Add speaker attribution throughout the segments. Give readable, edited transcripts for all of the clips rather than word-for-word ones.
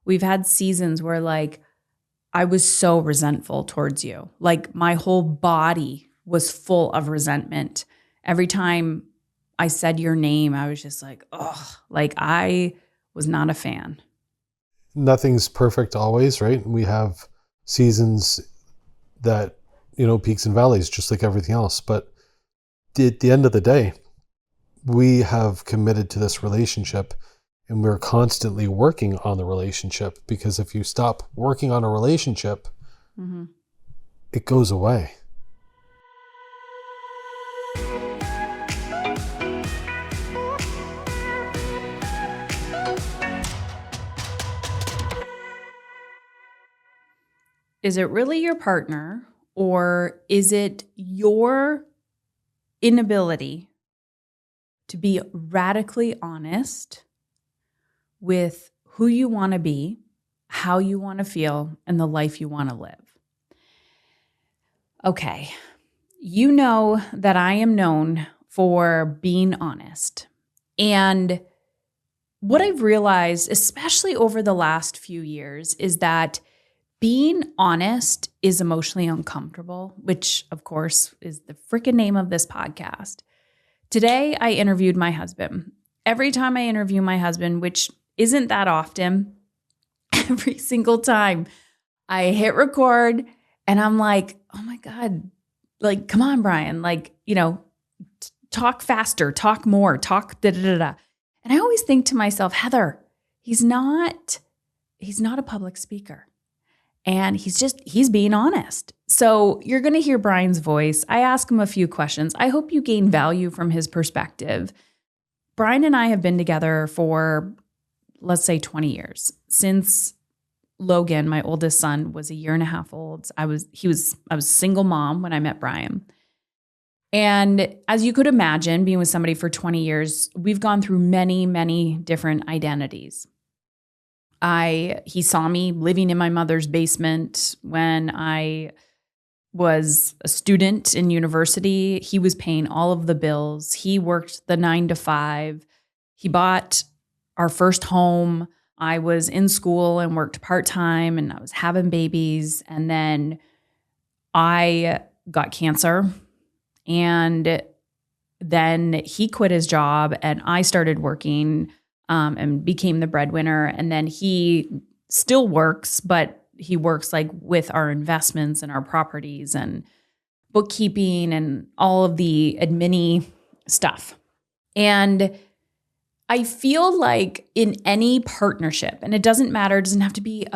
Speaker 1: We've had seasons where like I was so resentful towards you. Like my whole body was full of resentment. Every time I said your name, I was just like, oh, like I was not a fan.
Speaker 2: Nothing's perfect always, right? We have seasons that, peaks and valleys, just like everything else. But at the end of the day, we have committed to this relationship and we're constantly working on the relationship, because if you stop working on a relationship,
Speaker 1: Mm-hmm.
Speaker 2: it goes away.
Speaker 1: Is it really your partner, or is it your inability to be radically honest with who you want to be, how you want to feel, and the life you want to live? Okay, you know that I am known for being honest. And what I've realized, especially over the last few years, is that being honest is emotionally uncomfortable, which of course is the freaking name of this podcast. Today, I interviewed my husband. Every time I interview my husband, which isn't that often, every single time I hit record and I'm like, oh my God, like, come on, Bryan, like, talk faster, talk more, talk da da da da. And I always think to myself, Heather, he's not a public speaker. And he's being honest. So you're going to hear Bryan's voice. I ask him a few questions. I hope you gain value from his perspective. Bryan and I have been together for, let's say, 20 years. Since Logan, my oldest son, was a year and a half old. I was a single mom when I met Bryan. And as you could imagine, being with somebody for 20 years, we've gone through many, many different identities. He saw me living in my mother's basement when I was a student in university. He was paying all of the bills. He worked the 9 to 5. He bought our first home. I was in school and worked part-time and I was having babies. And then I got cancer, and then he quit his job and I started working and became the breadwinner. And then he still works, but he works like with our investments and our properties and bookkeeping and all of the admin stuff. And I feel like in any partnership, and it doesn't matter, it doesn't have to be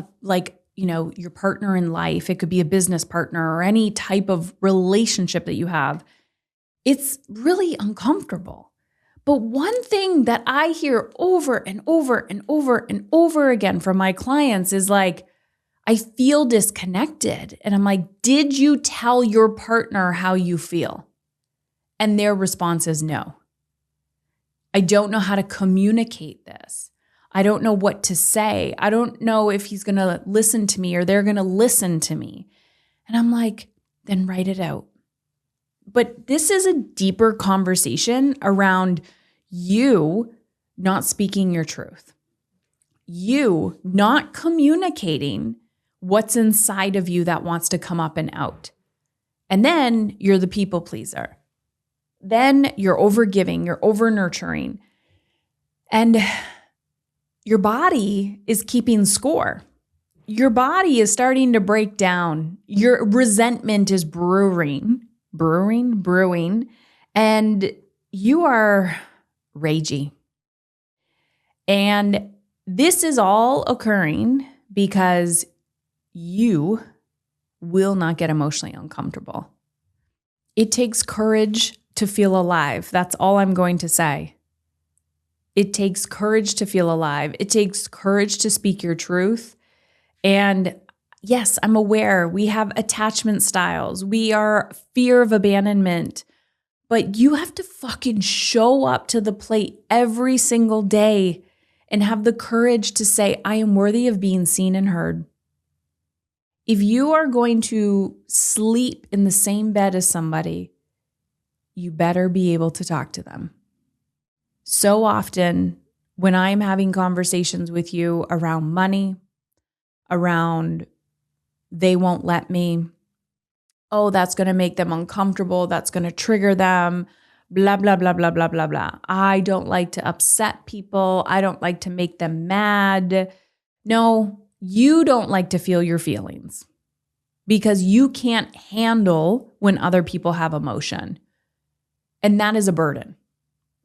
Speaker 1: your partner in life. It could be a business partner or any type of relationship that you have. It's really uncomfortable. But one thing that I hear over and over and over and over again from my clients is like, I feel disconnected. And I'm like, did you tell your partner how you feel? And their response is no. I don't know how to communicate this. I don't know what to say. I don't know if he's going to listen to me or they're going to listen to me. And I'm like, then write it out. But this is a deeper conversation around you not speaking your truth, you not communicating what's inside of you that wants to come up and out. And then you're the people pleaser. Then you're overgiving, you're over nurturing. And your body is keeping score. Your body is starting to break down. Your resentment is brewing, and you are ragey. And this is all occurring because you will not get emotionally uncomfortable. It takes courage to feel alive. That's all I'm going to say. It takes courage to feel alive. It takes courage to speak your truth. And yes, I'm aware we have attachment styles. We are fear of abandonment. But you have to fucking show up to the plate every single day and have the courage to say, I am worthy of being seen and heard. If you are going to sleep in the same bed as somebody, you better be able to talk to them. So often when I'm having conversations with you around money, around they won't let me. Oh, that's going to make them uncomfortable. That's going to trigger them. Blah, blah, blah, blah, blah, blah, blah. I don't like to upset people. I don't like to make them mad. No, you don't like to feel your feelings because you can't handle when other people have emotion. And that is a burden.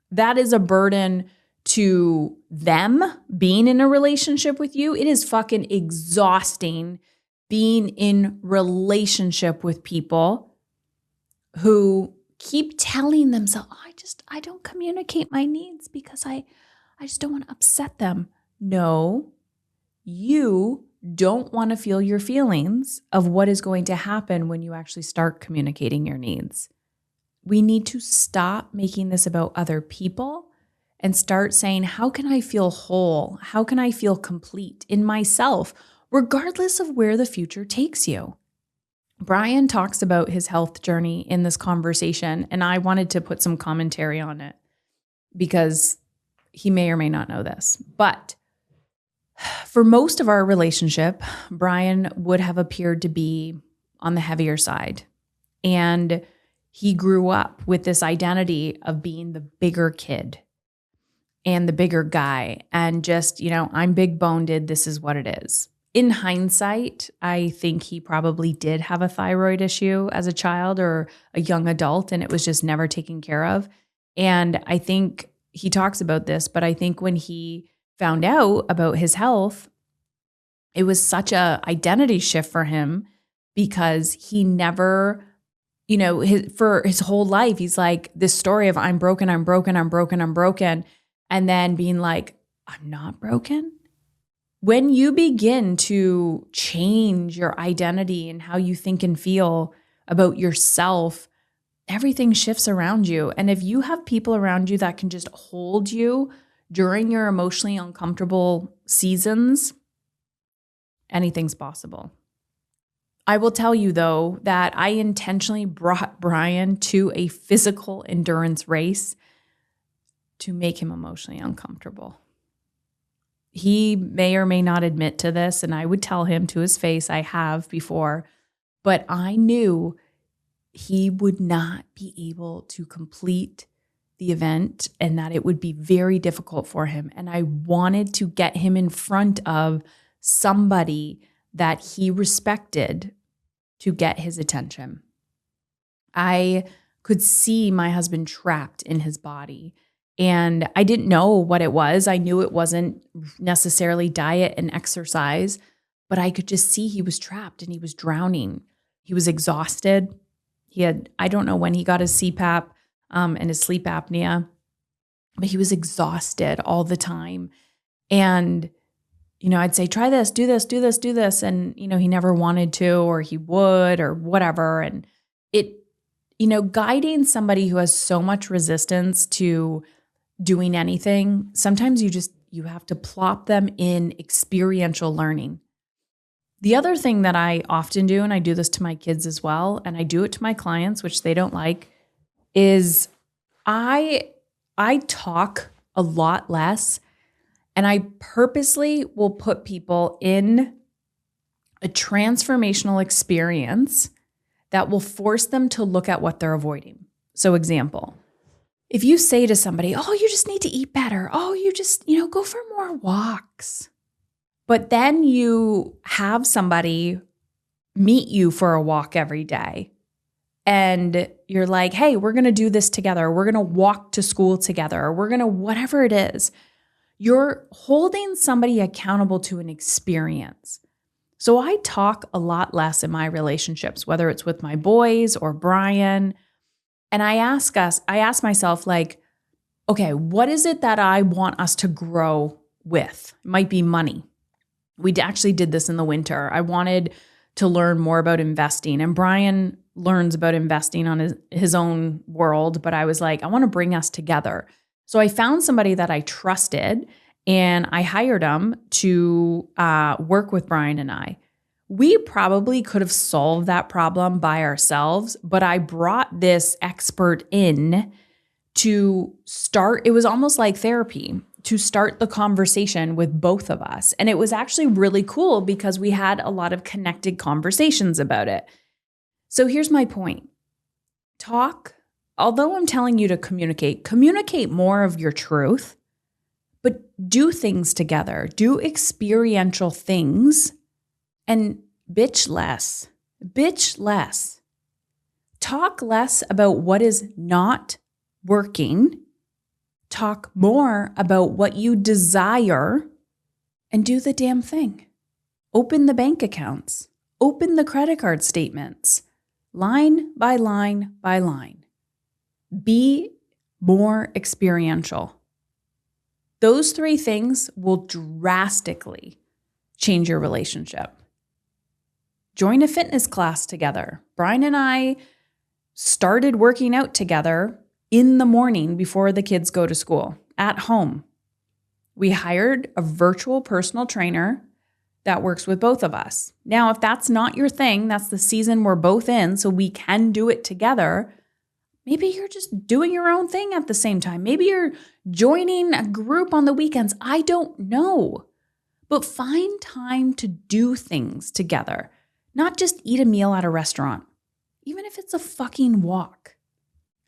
Speaker 1: That is a burden to them being in a relationship with you. It is fucking exhausting being in relationship with people who keep telling themselves, oh, I don't communicate my needs because I just don't want to upset them. No, you don't want to feel your feelings of what is going to happen when you actually start communicating your needs. We need to stop making this about other people and start saying, how can I feel whole? How can I feel complete in myself, regardless of where the future takes you? Bryan talks about his health journey in this conversation, and I wanted to put some commentary on it because he may or may not know this. But for most of our relationship, Bryan would have appeared to be on the heavier side. And he grew up with this identity of being the bigger kid and the bigger guy and just, I'm big boned, this is what it is. In hindsight, I think he probably did have a thyroid issue as a child or a young adult, and it was just never taken care of. And I think he talks about this, but I think when he found out about his health, it was such a identity shift for him because he never, for his whole life, he's like this story of I'm broken, I'm broken, I'm broken, I'm broken. And then being like, I'm not broken. When you begin to change your identity and how you think and feel about yourself, everything shifts around you. And if you have people around you that can just hold you during your emotionally uncomfortable seasons, anything's possible. I will tell you, though, that I intentionally brought Bryan to a physical endurance race to make him emotionally uncomfortable. He may or may not admit to this, and I would tell him to his face, I have before, but I knew he would not be able to complete the event and that it would be very difficult for him. And I wanted to get him in front of somebody that he respected to get his attention. I could see my husband trapped in his body. And I didn't know what it was. I knew it wasn't necessarily diet and exercise, but I could just see he was trapped and he was drowning. He was exhausted. I don't know when he got his CPAP and his sleep apnea, but he was exhausted all the time. And, I'd say, try this, do this, do this, do this. And, he never wanted to, or he would, or whatever. And guiding somebody who has so much resistance to doing anything, sometimes you have to plop them in experiential learning. The other thing that I often do, and I do this to my kids as well, and I do it to my clients, which they don't like, is I talk a lot less, and I purposely will put people in a transformational experience that will force them to look at what they're avoiding. So example, if you say to somebody, oh, you just need to eat better. Oh, you just, go for more walks. But then you have somebody meet you for a walk every day. And you're like, hey, we're going to do this together. We're going to walk to school together. We're going to whatever it is. You're holding somebody accountable to an experience. So I talk a lot less in my relationships, whether it's with my boys or Bryan. And I ask myself, like, okay, what is it that I want us to grow with? It might be money. We actually did this in the winter. I wanted to learn more about investing, and Bryan learns about investing on his own world, but I was like, I want to bring us together. So I found somebody that I trusted, and I hired him to work with Bryan and I. We probably could have solved that problem by ourselves, but I brought this expert in to start. It was almost like therapy. to start the conversation with both of us. And it was actually really cool because we had a lot of connected conversations about it. So here's my point. Although I'm telling you to communicate more of your truth, but do things together, do experiential things, and bitch less. Talk less about what is not working. Talk more about what you desire and do the damn thing. Open the bank accounts. Open the credit card statements. Line by line by line. Be more experiential. Those 3 things will drastically change your relationship. Join a fitness class together. Bryan and I started working out together in the morning before the kids go to school at home. We hired a virtual personal trainer that works with both of us. Now, if that's not your thing, that's the season we're both in, so we can do it together. Maybe you're just doing your own thing at the same time. Maybe you're joining a group on the weekends. I don't know. But find time to do things together, not just eat a meal at a restaurant, even if it's a fucking walk.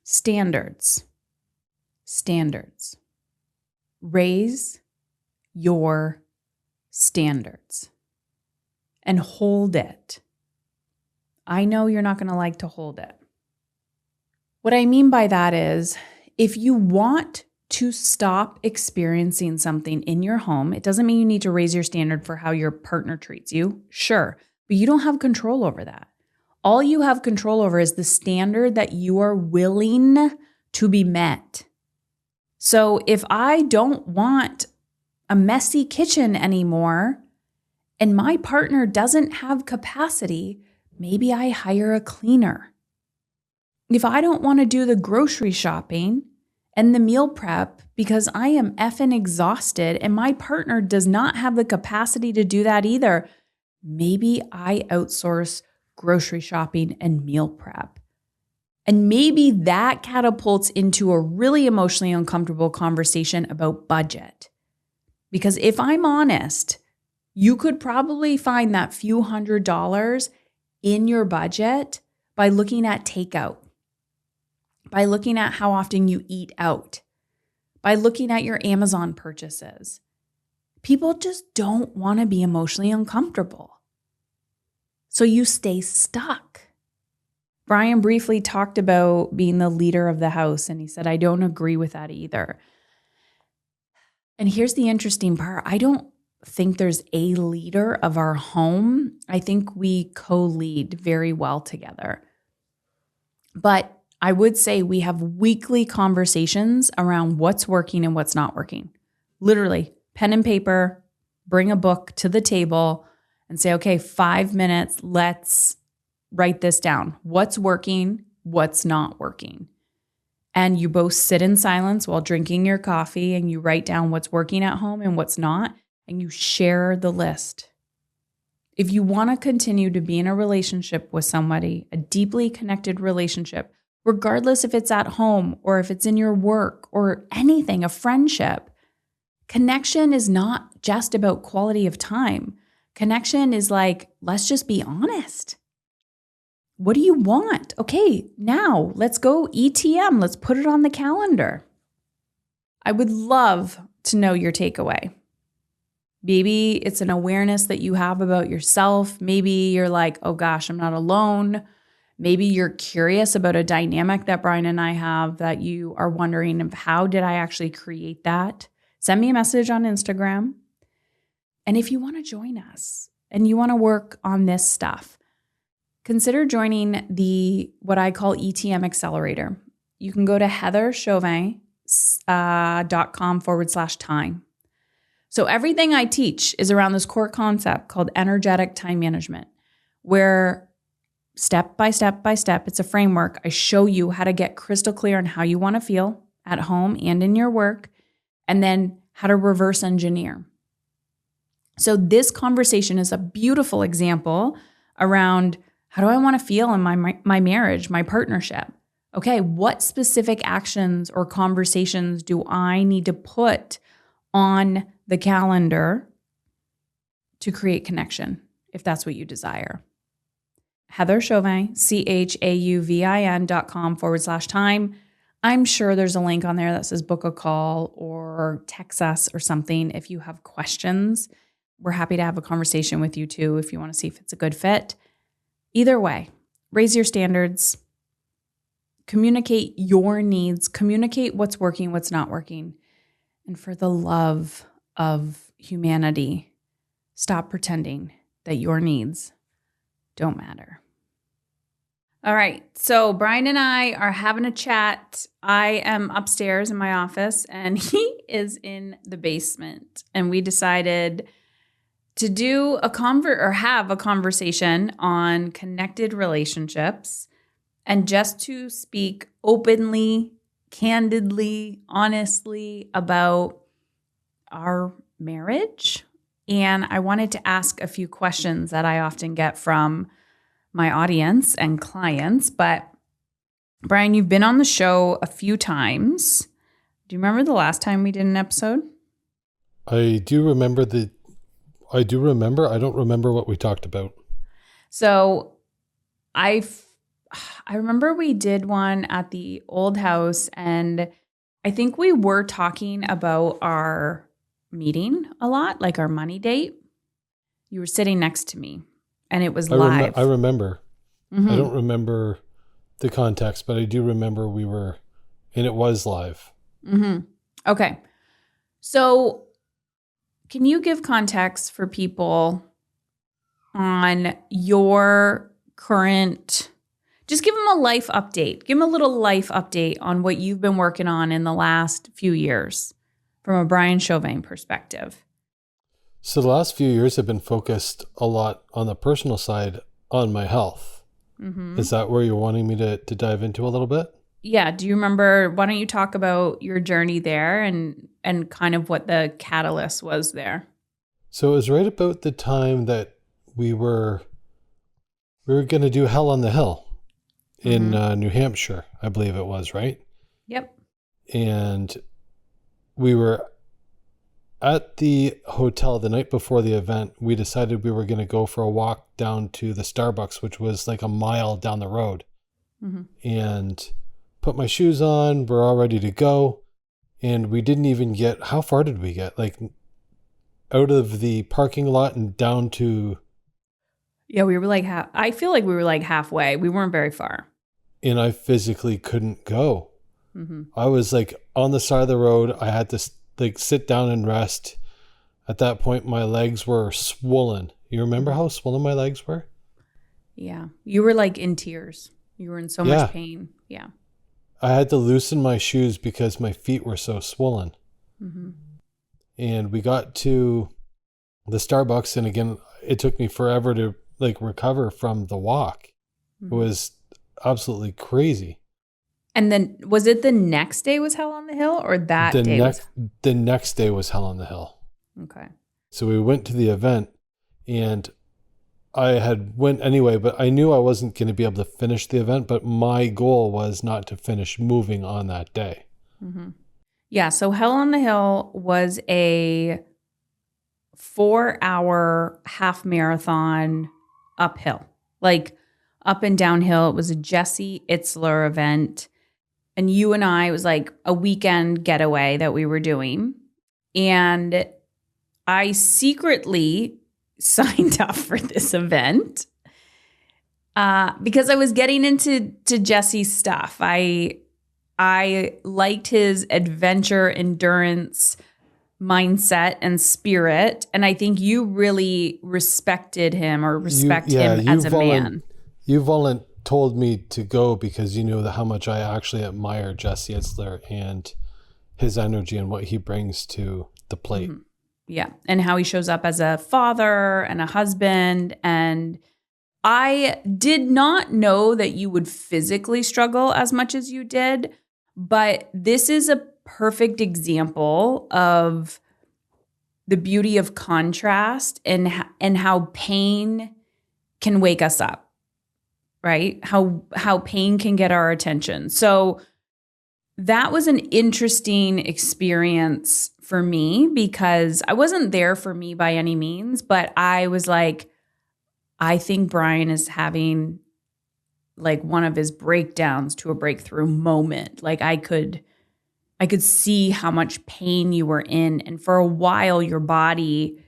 Speaker 1: Standards. Raise your standards and hold it. I know you're not going to like to hold it. What I mean by that is, if you want to stop experiencing something in your home, it doesn't mean you need to raise your standard for how your partner treats you. Sure, but you don't have control over that. All you have control over is the standard that you are willing to be met. So if I don't want a messy kitchen anymore and my partner doesn't have capacity, maybe I hire a cleaner. If I don't want to do the grocery shopping and the meal prep because I am effing exhausted and my partner does not have the capacity to do that either, maybe I outsource grocery shopping and meal prep. And maybe that catapults into a really emotionally uncomfortable conversation about budget. Because if I'm honest, you could probably find that few $100s in your budget by looking at takeout, by looking at how often you eat out, by looking at your Amazon purchases. People just don't want to be emotionally uncomfortable. So you stay stuck. Bryan briefly talked about being the leader of the house, and he said, I don't agree with that either. And here's the interesting part. I don't think there's a leader of our home. I think we co-lead very well together. But I would say we have weekly conversations around what's working and what's not working. Literally, pen and paper, bring a book to the table and say, okay, 5 minutes, let's write this down. What's working, what's not working. And you both sit in silence while drinking your coffee and you write down what's working at home and what's not, and you share the list. If you want to continue to be in a relationship with somebody, a deeply connected relationship, regardless if it's at home or if it's in your work or anything, a friendship, connection is not just about quality of time. Connection is like, let's just be honest. What do you want? Okay, now let's go ETM. Let's put it on the calendar. I would love to know your takeaway. Maybe it's an awareness that you have about yourself. Maybe you're like, oh gosh, I'm not alone. Maybe you're curious about a dynamic that Bryan and I have that you are wondering, how did I actually create that? Send me a message on Instagram. And if you want to join us and you want to work on this stuff, consider joining the what I call ETM Accelerator. You can go to heatherchauvin.com/time. So everything I teach is around this core concept called energetic time management, where step by step by step, it's a framework. I show you how to get crystal clear on how you want to feel at home and in your work, and then how to reverse engineer. So this conversation is a beautiful example around, how do I want to feel in my marriage, my partnership? Okay, what specific actions or conversations do I need to put on the calendar to create connection, if that's what you desire. Heather Chauvin, CHAUVIN.com/time. I'm sure there's a link on there that says book a call or text us or something if you have questions. We're happy to have a conversation with you too if you want to see if it's a good fit. Either way, raise your standards, communicate your needs, communicate what's working, what's not working. And for the love of humanity, stop pretending that your needs don't matter. All right, so Bryan and I are having a chat. I am upstairs in my office and he is in the basement. And we decided to do have a conversation on connected relationships and just to speak openly, candidly, honestly about our marriage. And I wanted to ask a few questions that I often get from my audience and clients. But Bryan, you've been on the show a few times. Do you remember the last time we did an episode?
Speaker 2: I do remember. I don't remember what we talked about.
Speaker 1: So I remember we did one at the old house, and I think we were talking about our meeting a lot, like our money date. You were sitting next to me, and it was live.
Speaker 2: I remember.
Speaker 1: Mm-hmm.
Speaker 2: I don't remember the context, but I do remember we were, and it was live.
Speaker 1: Mm-hmm. Okay. So can you give context for people on your current, just give them a life update. Give them a little life update on what you've been working on in the last few years from a Bryan Chauvin perspective.
Speaker 2: So the last few years have been focused a lot on the personal side on my health.
Speaker 1: Mm-hmm.
Speaker 2: Is that where you're wanting me to dive into a little bit?
Speaker 1: Yeah. Do you remember, why don't you talk about your journey there and kind of what the catalyst was there?
Speaker 2: So it was right about the time that we were going to do Hell on the Hill in New Hampshire, I believe it was, right?
Speaker 1: Yep.
Speaker 2: And we were at the hotel the night before the event. We decided we were going to go for a walk down to the Starbucks, which was like a mile down the road. Mm-hmm. And put my shoes on. We're all ready to go. And we didn't even get, how far did we get? Like out of the parking lot and down to...
Speaker 1: Yeah, we were like I feel like we were like halfway. We weren't very far.
Speaker 2: And I physically couldn't go.
Speaker 1: Mm-hmm.
Speaker 2: I was like on the side of the road. I had to like sit down and rest. At that point, my legs were swollen. You remember how swollen my legs were?
Speaker 1: Yeah. You were like in tears. You were in so much pain. Yeah.
Speaker 2: I had to loosen my shoes because my feet were so swollen. Mm-hmm. And we got to the Starbucks. And again, it took me forever to like recover from the walk. Mm-hmm. It was absolutely crazy.
Speaker 1: And then was it the next day was Hell on the Hill or that day?
Speaker 2: The next day was Hell on the Hill.
Speaker 1: Okay.
Speaker 2: So we went to the event and I had went anyway, but I knew I wasn't going to be able to finish the event, but my goal was not to finish moving on that day.
Speaker 1: Mm-hmm. Yeah. So Hell on the Hill was a 4-hour half marathon uphill, like up and downhill. It was a Jesse Itzler event. And you and I, it was like a weekend getaway that we were doing. And I secretly signed up for this event because I was getting into Jesse's stuff. I liked his adventure, endurance, mindset, and spirit. And I think you really respected him or respect him as a man.
Speaker 2: You told me to go because you know how much I actually admire Jesse Itzler and his energy and what he brings to the plate. Mm-hmm.
Speaker 1: Yeah. And how he shows up as a father and a husband. And I did not know that you would physically struggle as much as you did, but this is a perfect example of the beauty of contrast and how pain can wake us up. Right? How pain can get our attention. So that was an interesting experience for for me because I wasn't there for me by any means, but I was like, I think Bryan is having like one of his breakdowns to a breakthrough moment. Like I could see how much pain you were in. And for a while, your body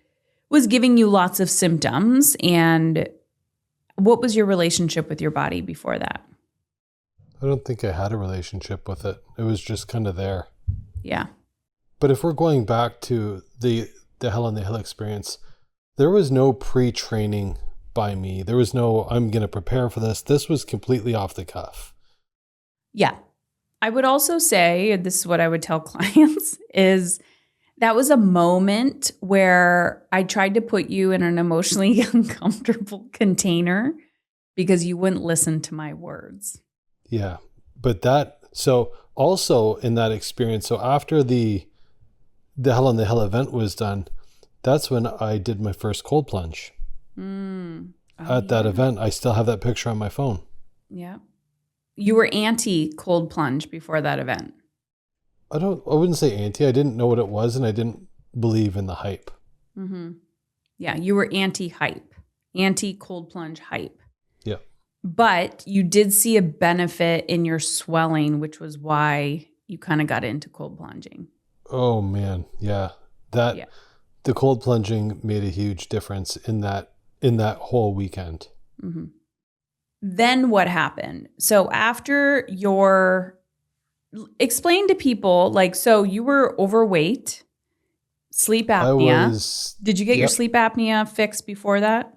Speaker 1: was giving you lots of symptoms. And what was your relationship with your body before that?
Speaker 2: I don't think I had a relationship with it. It was just kind of there.
Speaker 1: Yeah.
Speaker 2: But if we're going back to the Hell on the Hill experience, there was no pre-training by me. There was no, I'm going to prepare for this. This was completely off the cuff.
Speaker 1: Yeah. I would also say, this is what I would tell clients, is that was a moment where I tried to put you in an emotionally uncomfortable container because you wouldn't listen to my words.
Speaker 2: Yeah. But so also in that experience, so after the Hell on the Hill event was done, that's when I did my first cold plunge. At that event, I still have that picture on my phone.
Speaker 1: Yeah. You were anti cold plunge before that event.
Speaker 2: I wouldn't say anti. I didn't know what it was and I didn't believe in the hype.
Speaker 1: Mm-hmm. Yeah. You were anti-hype, anti-cold plunge hype.
Speaker 2: Yeah.
Speaker 1: But you did see a benefit in your swelling, which was why you kind of got into cold plunging.
Speaker 2: Oh man. Yeah. The cold plunging made a huge difference in that whole weekend.
Speaker 1: Mm-hmm. Then what happened? So after explain to people, like, so you were overweight, sleep apnea. Did you get your sleep apnea fixed before that?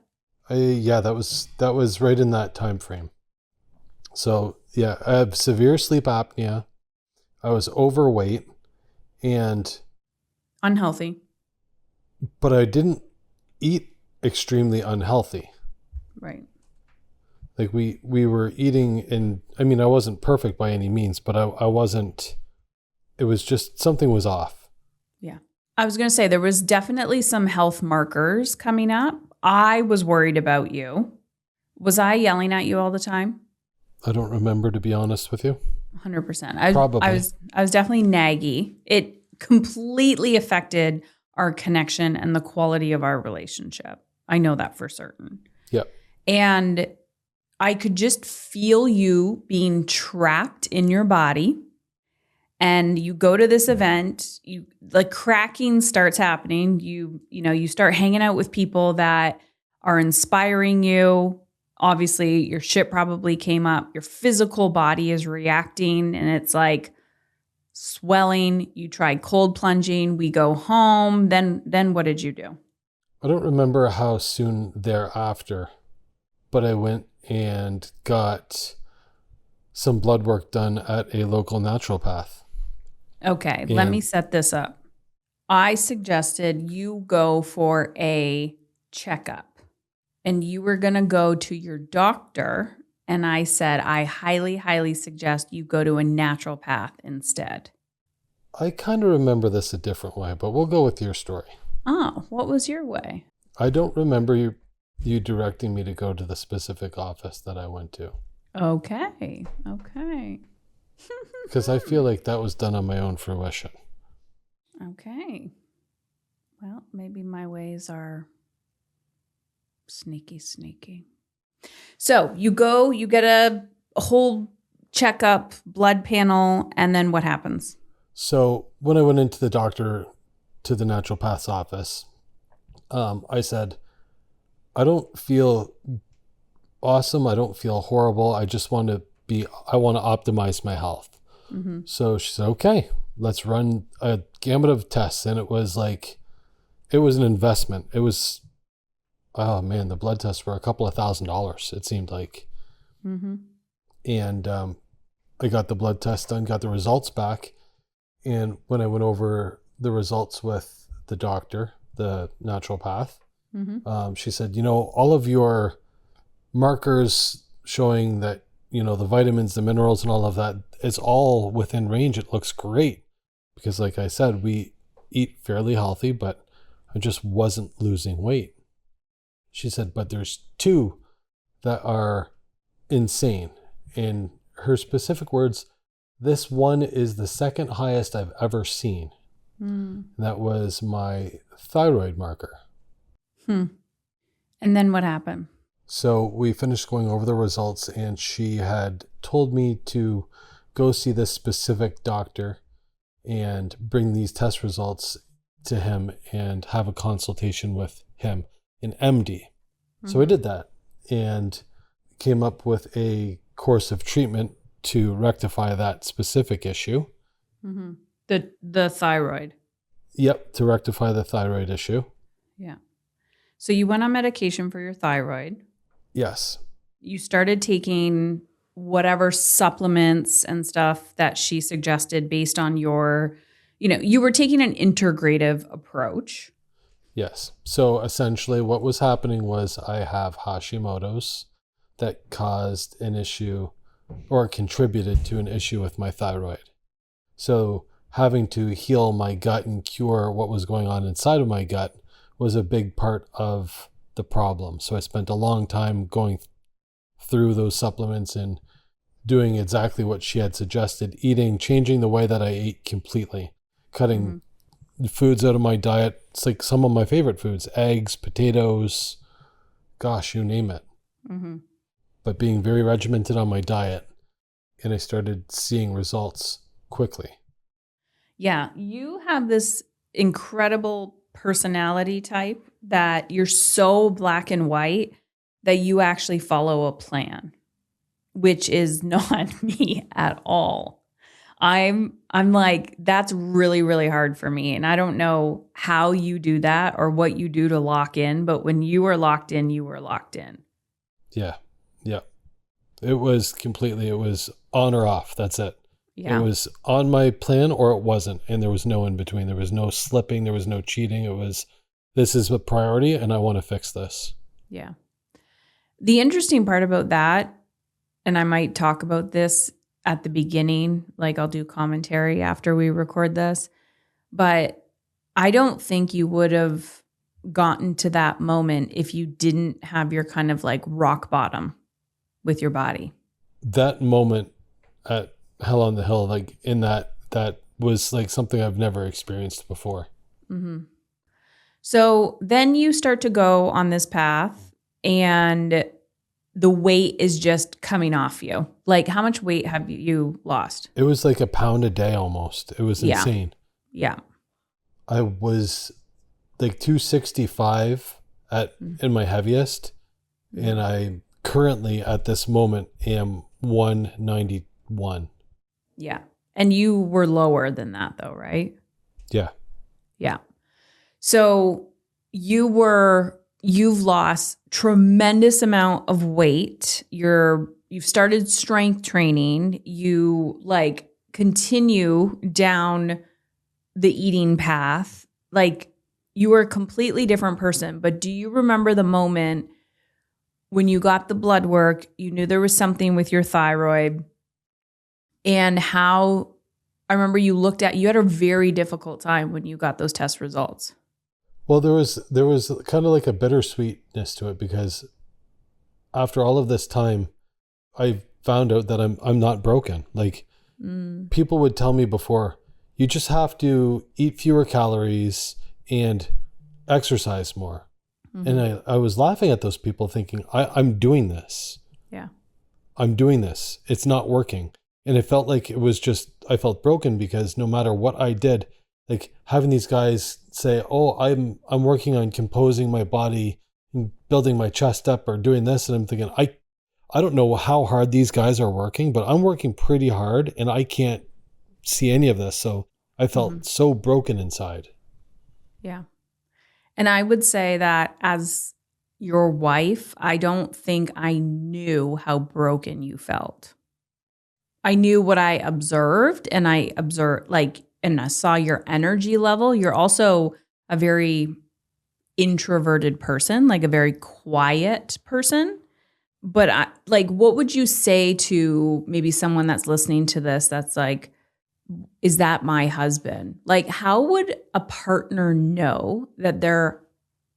Speaker 2: That was right in that time frame. So yeah, I have severe sleep apnea. I was overweight and
Speaker 1: unhealthy.
Speaker 2: But I didn't eat extremely unhealthy.
Speaker 1: Right.
Speaker 2: Like we were eating I mean, I wasn't perfect by any means, but I wasn't, it was just something was off.
Speaker 1: Yeah. I was going to say there was definitely some health markers coming up. I was worried about you. Was I yelling at you all the time?
Speaker 2: I don't remember, to be honest with you.
Speaker 1: 100%.
Speaker 2: Probably.
Speaker 1: I was definitely naggy. It completely affected our connection and the quality of our relationship. I know that for certain.
Speaker 2: Yeah.
Speaker 1: And I could just feel you being trapped in your body. And you go to this event, like cracking starts happening. You start hanging out with people that are inspiring you. Obviously, your shit probably came up. Your physical body is reacting and it's like swelling. You tried cold plunging. We go home. Then what did you do?
Speaker 2: I don't remember how soon thereafter, but I went and got some blood work done at a local naturopath.
Speaker 1: Okay, let me set this up. I suggested you go for a checkup and you were going to go to your doctor. And I said, I highly, highly suggest you go to a naturopath instead.
Speaker 2: I kind of remember this a different way, but we'll go with your story.
Speaker 1: Oh, what was your way?
Speaker 2: I don't remember you directing me to go to the specific office that I went to.
Speaker 1: Okay.
Speaker 2: Because I feel like that was done on my own fruition.
Speaker 1: Okay. Well, maybe my ways are sneaky. So you go, you get a whole checkup, blood panel, and then what happens?
Speaker 2: So when I went into the doctor, to the naturopath's office, I said, I don't feel awesome. I don't feel horrible. I just want to optimize my health. Mm-hmm. So she said, okay, let's run a gamut of tests. And it was an investment. It was, oh man, the blood tests were a couple of $1,000s, it seemed like. Mm-hmm. And I got the blood test done, got the results back. And when I went over the results with the doctor, the naturopath, mm-hmm. She said, all of your markers showing that, the vitamins, the minerals and all of that, it's all within range. It looks great because like I said, we eat fairly healthy, but I just wasn't losing weight. She said, but there's two that are insane. In her specific words, this one is the second highest I've ever seen
Speaker 1: Mm.
Speaker 2: And that was my thyroid marker.
Speaker 1: Hmm. And then what happened?
Speaker 2: So we finished going over the results, and she had told me to go see this specific doctor and bring these test results to him and have a consultation with him, an MD. So I did that and came up with a course of treatment to rectify that specific issue.
Speaker 1: Mm-hmm. The thyroid.
Speaker 2: Yep, to rectify the thyroid issue.
Speaker 1: Yeah. So you went on medication for your thyroid.
Speaker 2: Yes.
Speaker 1: You started taking whatever supplements and stuff that she suggested based on your, you were taking an integrative approach.
Speaker 2: Yes. So essentially what was happening was I have Hashimoto's that caused an issue or contributed to an issue with my thyroid. So having to heal my gut and cure what was going on inside of my gut was a big part of the problem. So I spent a long time going through those supplements and doing exactly what she had suggested, changing the way that I ate completely, cutting foods out of my diet. It's like some of my favorite foods, eggs, potatoes, gosh, you name it.
Speaker 1: Mm-hmm.
Speaker 2: But being very regimented on my diet, and I started seeing results quickly.
Speaker 1: Yeah, you have this incredible personality type that you're so black and white that you actually follow a plan, which is not me at all. I'm like, that's really, really hard for me. And I don't know how you do that or what you do to lock in, but when you were locked in, you were locked in.
Speaker 2: Yeah. Yeah. It was on or off. That's it.
Speaker 1: Yeah.
Speaker 2: It was on my plan or it wasn't. And there was no in between. There was no slipping. There was no cheating. It was, this is a priority and I want to fix this.
Speaker 1: Yeah. The interesting part about that, and I might talk about this at the beginning, like I'll do commentary after we record this, but I don't think you would have gotten to that moment if you didn't have your kind of like rock bottom with your body.
Speaker 2: That moment at Hell on the Hill, like in that was like something I've never experienced before.
Speaker 1: Mm-hmm. So then you start to go on this path and the weight is just coming off you. Like, how much weight have you lost?
Speaker 2: It was like a pound a day almost. It was insane.
Speaker 1: Yeah.
Speaker 2: I was like 265 in my heaviest, and I currently at this moment am 191.
Speaker 1: Yeah. And you were lower than that though, right?
Speaker 2: Yeah.
Speaker 1: Yeah. So you've lost tremendous amount of weight. You've started strength training. You like continue down the eating path. Like you were a completely different person. But do you remember the moment when you got the blood work, you knew there was something with your thyroid, and how I remember you had a very difficult time when you got those test results.
Speaker 2: Well, there was kind of like a bittersweetness to it because after all of this time, I found out that I'm not broken. Like people would tell me before, you just have to eat fewer calories and exercise more. Mm-hmm. And I was laughing at those people thinking, I'm doing this.
Speaker 1: Yeah.
Speaker 2: I'm doing this. It's not working. And it felt like I felt broken because no matter what I did, like having these guys say, oh, I'm working on composing my body and building my chest up or doing this. And I'm thinking, I don't know how hard these guys are working, but I'm working pretty hard and I can't see any of this. So I felt so broken inside.
Speaker 1: Yeah. And I would say that as your wife, I don't think I knew how broken you felt. I knew what I observed, and I saw your energy level. You're also a very introverted person, like a very quiet person. But what would you say to maybe someone that's listening to this that's like, is that my husband? Like, how would a partner know that their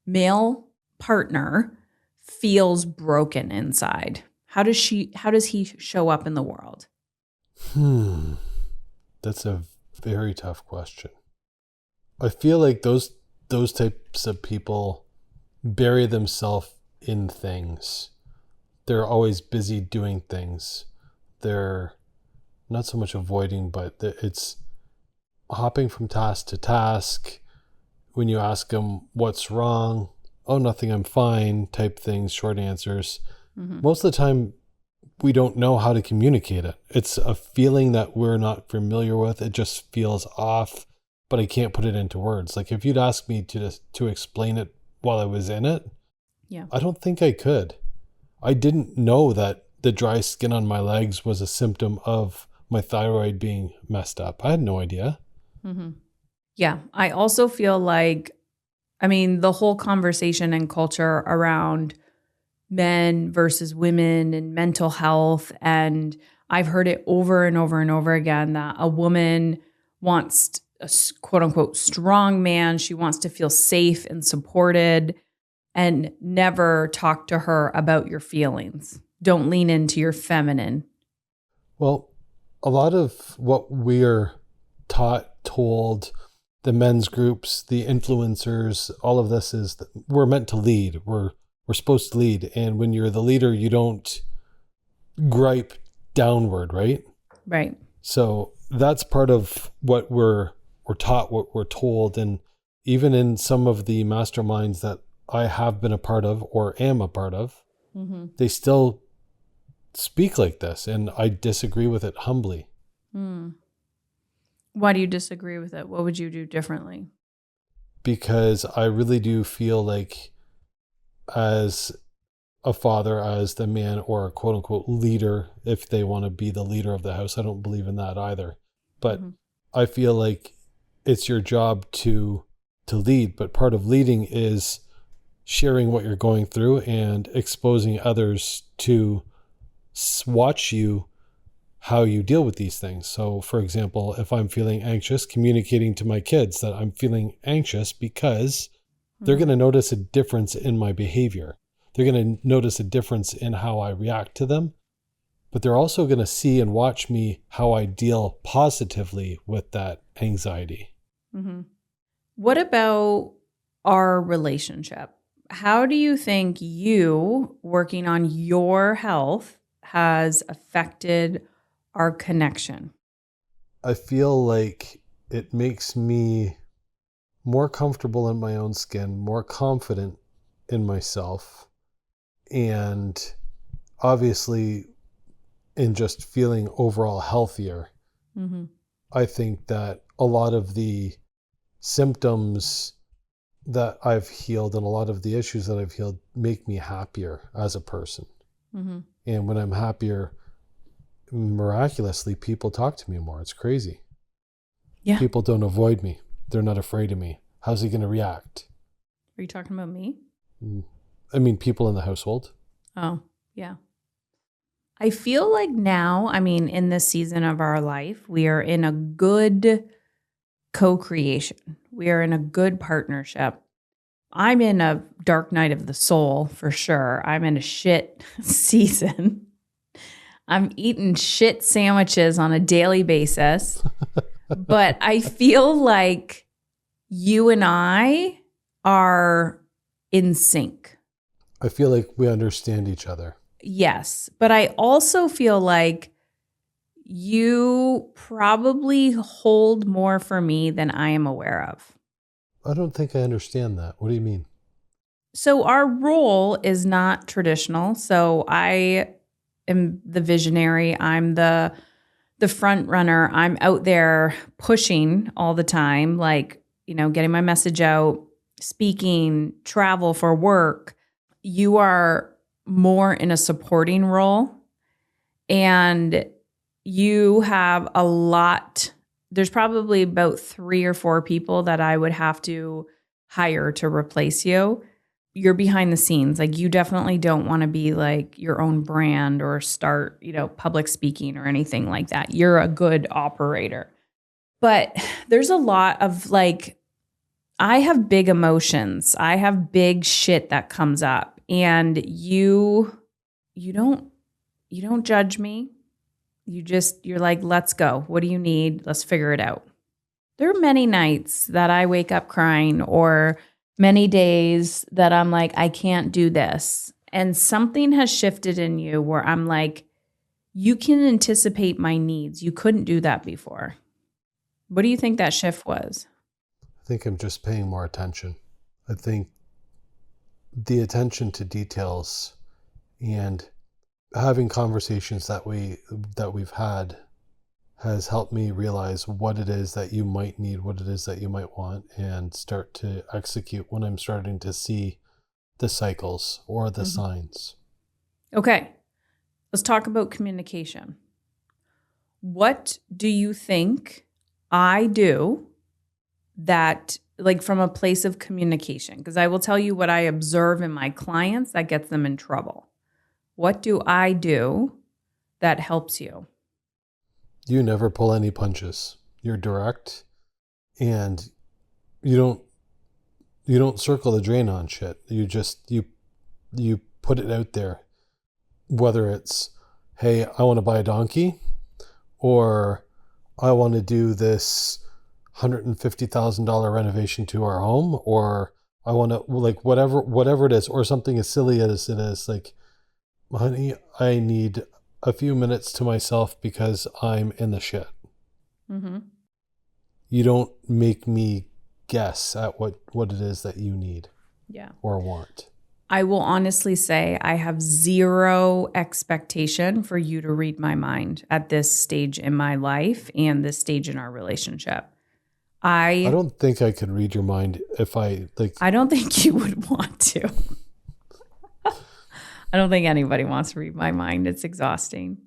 Speaker 1: male partner feels broken inside? How does he show up in the world?
Speaker 2: That's a very tough question. I feel like those types of people bury themselves in things. They're always busy doing things. They're not so much avoiding, but it's hopping from task to task. When you ask them what's wrong, oh, nothing, I'm fine, type things, short answers. Most of the time, we don't know how to communicate it. It's a feeling that we're not familiar with. It just feels off, but I can't put it into words. Like if you'd ask me to explain it while I was in it,
Speaker 1: Yeah.
Speaker 2: I don't think I could. I didn't know that the dry skin on my legs was a symptom of my thyroid being messed up. I had no idea.
Speaker 1: Yeah. I also feel like, I mean, the whole conversation and culture around men versus women and mental health. And I've heard it over and over and over again that a woman wants a quote unquote strong man. She wants to feel safe and supported, and never talk to her about your feelings. Don't lean into your feminine.
Speaker 2: Well, a lot of what we're taught, told, the men's groups, the influencers, all of this is that we're meant to lead. We're supposed to lead. And when you're the leader, you don't gripe downward, right?
Speaker 1: Right.
Speaker 2: So that's part of what we're taught, what we're told. And even in some of the masterminds that I have been a part of or am a part of, they still speak like this. And I disagree with it humbly.
Speaker 1: Why do you disagree with it? What would you do differently?
Speaker 2: Because I really do feel like as a father, as the man or a quote unquote leader, if they want to be the leader of the house, I don't believe in that either. But I feel like it's your job to lead, but part of leading is sharing what you're going through and exposing others to watch you how you deal with these things. So for example, if I'm feeling anxious, communicating to my kids that I'm feeling anxious because they're going to notice a difference in my behavior. They're going to notice a difference in how I react to them, but they're also going to see and watch me how I deal positively with that anxiety.
Speaker 1: What about our relationship? How do you think you working on your health has affected our connection?
Speaker 2: I feel like it makes me more comfortable in my own skin, more confident in myself, and obviously in just feeling overall healthier. I think that a lot of the symptoms that I've healed and a lot of the issues that I've healed make me happier as a person. And when I'm happier, miraculously, people talk to me more. It's crazy.
Speaker 1: Yeah.
Speaker 2: People don't avoid me. They're not afraid of me. How's he going to react?
Speaker 1: Are you talking about me?
Speaker 2: I mean, people in the household.
Speaker 1: Oh, yeah. I feel like now, I mean, in this season of our life, we are in a good co-creation. We are in a good partnership. I'm in a dark night of the soul for sure. I'm in a shit season. I'm eating shit sandwiches on a daily basis. But I feel like you and I are in sync.
Speaker 2: I feel like we understand each other.
Speaker 1: Yes. But I also feel like you probably hold more for me than I am aware of.
Speaker 2: I don't think I understand that. What do you mean?
Speaker 1: So our role is not traditional. So I am the visionary. I'm the front runner. I'm out there pushing all the time, like, you know, getting my message out, speaking, travel for work. You are more in a supporting role, and you have a lot. There's probably about 3 or 4 people that I would have to hire to replace you. You're behind the scenes. Like, you definitely don't want to be like your own brand or start, you know, public speaking or anything like that. You're a good operator. But there's a lot of like, I have big emotions. I have big shit that comes up, and you don't judge me. You're like, let's go. What do you need? Let's figure it out. There are many nights that I wake up crying, or many days that I'm like, I can't do this. And something has shifted in you where I'm like, you can anticipate my needs. You couldn't do that before. What do you think that shift was?
Speaker 2: I think I'm just paying more attention. I think the attention to details and having conversations that we've had has helped me realize what it is that you might need, what it is that you might want, and start to execute when I'm starting to see the cycles or the signs.
Speaker 1: Okay, let's talk about communication. What do you think I do that, like, from a place of communication? Because I will tell you what I observe in my clients that gets them in trouble. What do I do that helps you?
Speaker 2: You never pull any punches. You're direct, and you don't circle the drain on shit. You just you put it out there. Whether it's, hey, I want to buy a donkey, or I want to do this $150,000 renovation to our home, or I want to, like, whatever it is, or something as silly as it is, like, honey, I need a few minutes to myself because I'm in the shit.
Speaker 1: Mm-hmm.
Speaker 2: You don't make me guess at what it is that you need or want.
Speaker 1: I will honestly say I have zero expectation for you to read my mind at this stage in my life and this stage in our relationship.
Speaker 2: I don't think I could read your mind if I
Speaker 1: don't think you would want to. I don't think anybody wants to read my mind. It's exhausting.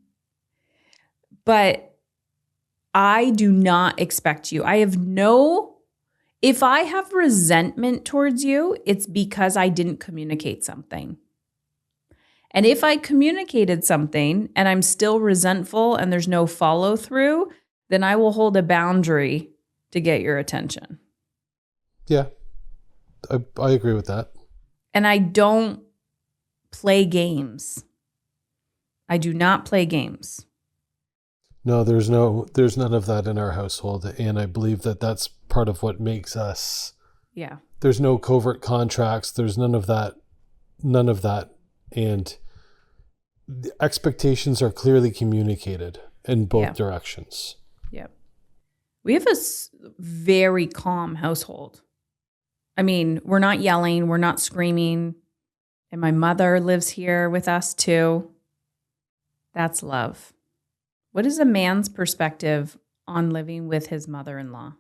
Speaker 1: But I do not expect you. If I have resentment towards you, it's because I didn't communicate something. And if I communicated something and I'm still resentful and there's no follow through, then I will hold a boundary to get your attention.
Speaker 2: Yeah, I agree with that.
Speaker 1: And I don't play games. I do not play games.
Speaker 2: No, there's none of that in our household, and I believe that that's part of what makes us.
Speaker 1: Yeah.
Speaker 2: There's no covert contracts. There's none of that, and the expectations are clearly communicated in both directions.
Speaker 1: Yep. We have a very calm household. I mean, we're not yelling, we're not screaming, and my mother lives here with us too. That's love. What is a man's perspective on living with his mother-in-law?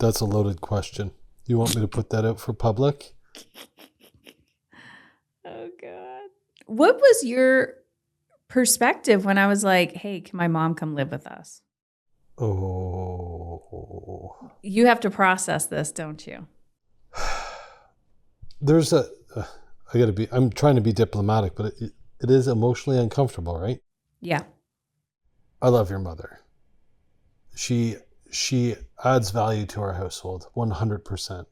Speaker 2: That's a loaded question. You want me to put that out for public?
Speaker 1: Oh, God. What was your perspective when I was like, hey, can my mom come live with us?
Speaker 2: Oh.
Speaker 1: You have to process this, don't you?
Speaker 2: I'm trying to be diplomatic, but it is emotionally uncomfortable, right?
Speaker 1: Yeah.
Speaker 2: I love your mother. She adds value to our household, 100%.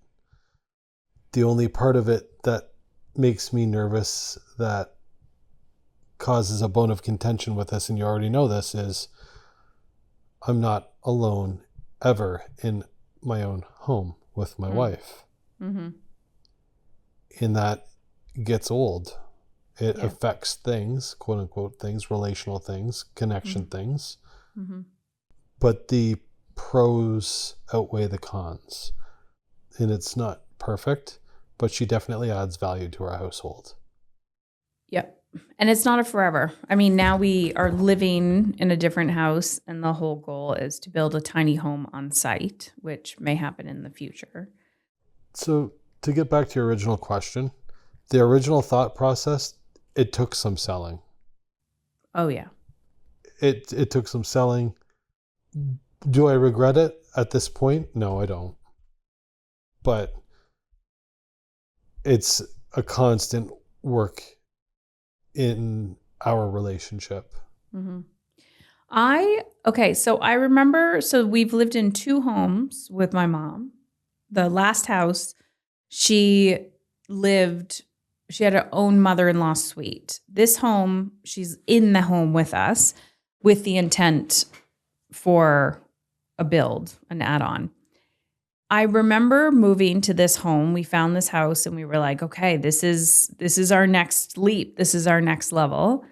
Speaker 2: The only part of it that makes me nervous, that causes a bone of contention with us, and you already know this, is I'm not alone ever in my own home with my wife. Mm-hmm. And that gets old. It affects things, quote unquote things, relational things, connection things. Mm-hmm. But the pros outweigh the cons. And it's not perfect, but she definitely adds value to our household.
Speaker 1: Yep. And it's not a forever. I mean, now we are living in a different house, and the whole goal is to build a tiny home on site, which may happen in the future.
Speaker 2: So to get back to your original question, the original thought process, it took some selling.
Speaker 1: Oh, yeah.
Speaker 2: It took some selling. Do I regret it at this point? No, I don't. But it's a constant work in our relationship.
Speaker 1: Mm-hmm. So I remember, we've lived in 2 homes with my mom. The last house, she had her own mother-in-law suite. This home, she's in the home with us with the intent for a build, an add-on. I remember moving to this home. We found this house and we were like, okay, this is our next leap. This is our next level.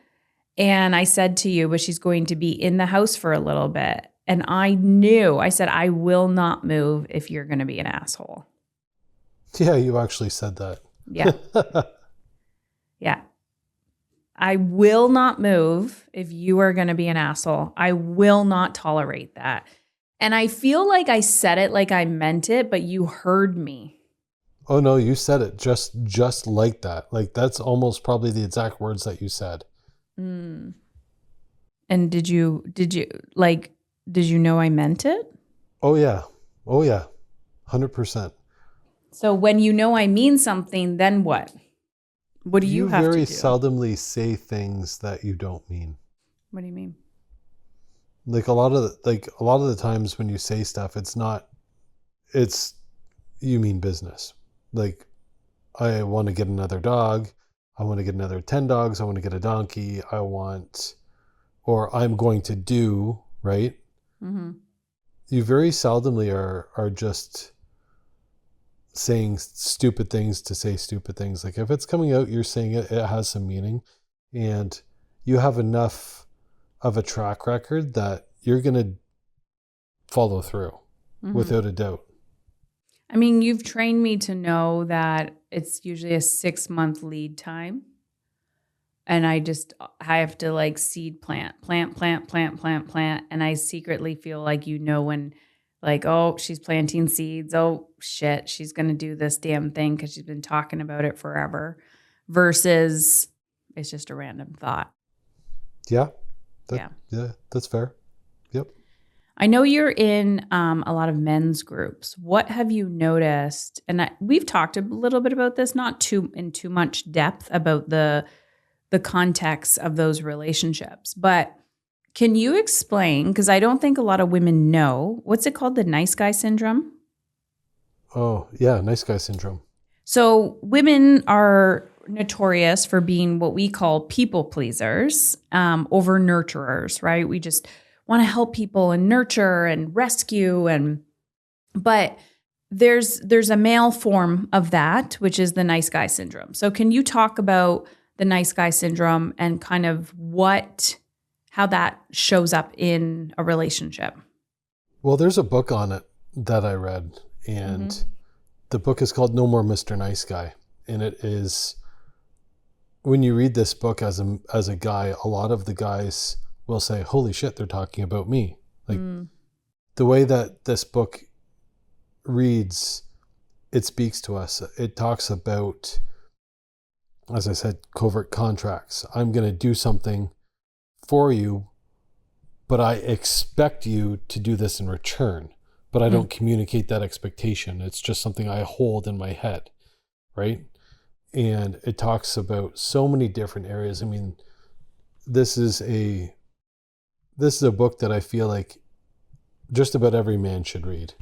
Speaker 1: And I said to you, but she's going to be in the house for a little bit. And I said, I will not move if you're going to be an asshole.
Speaker 2: Yeah, you actually said that.
Speaker 1: Yeah. Yeah. I will not move if you are going to be an asshole. I will not tolerate that. And I feel like I said it like I meant it, but you heard me.
Speaker 2: Oh no, you said it just like that. Like that's almost probably the exact words that you said.
Speaker 1: Mm. And did you know I meant it?
Speaker 2: Oh yeah. 100%.
Speaker 1: So when you know I mean something, then what? What do you have to do?
Speaker 2: You very seldomly say things that you don't mean.
Speaker 1: What do you mean?
Speaker 2: Like a lot of the times when you say stuff, it's you mean business. Like I want to get another dog. I want to get another 10 dogs. I want to get a donkey. Or I'm going to do, right?
Speaker 1: Mm-hmm.
Speaker 2: You very seldomly are just saying stupid things to say stupid things. Like if it's coming out, you're saying it has some meaning, and you have enough of a track record that you're going to follow through without a doubt.
Speaker 1: I mean, you've trained me to know that it's usually a 6-month lead time. And I have to like seed plant. And I secretly feel like, when like, oh, she's planting seeds. Oh shit, she's going to do this damn thing because she's been talking about it forever, versus it's just a random thought.
Speaker 2: Yeah. Yeah, that's fair. Yep.
Speaker 1: I know you're in a lot of men's groups. What have you noticed? And we've talked a little bit about this, not too much depth about the context of those relationships, but can you explain? Because I don't think a lot of women know. What's it called? The nice guy syndrome?
Speaker 2: Oh yeah, nice guy syndrome.
Speaker 1: So women are notorious for being what we call people pleasers, over nurturers, right? We just want to help people and nurture and rescue, but there's a male form of that, which is the nice guy syndrome. So can you talk about the nice guy syndrome and kind of how that shows up in a relationship?
Speaker 2: Well, there's a book on it that I read, and the book is called No More Mr. Nice Guy. And it is, when you read this book as a guy, a lot of the guys will say, holy shit, they're talking about me. Like the way that this book reads, it speaks to us. It talks about, as I said, covert contracts. I'm going to do something for you, but I expect you to do this in return. But I don't communicate that expectation. It's just something I hold in my head, right? And it talks about so many different areas. I mean, this is a book that I feel like just about every man should read.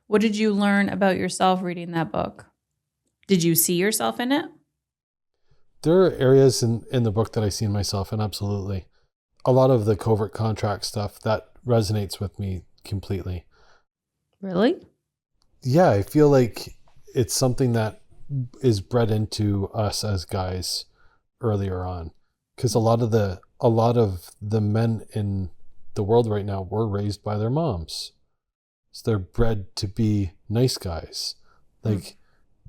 Speaker 1: What did you learn about yourself reading that book? Did you see yourself in it?
Speaker 2: There are areas in the book that I see myself in, absolutely. A lot of the covert contract stuff, that resonates with me completely.
Speaker 1: Really?
Speaker 2: Yeah, I feel like it's something that is bred into us as guys earlier on. Because a lot of the men in the world right now were raised by their moms. So they're bred to be nice guys. Like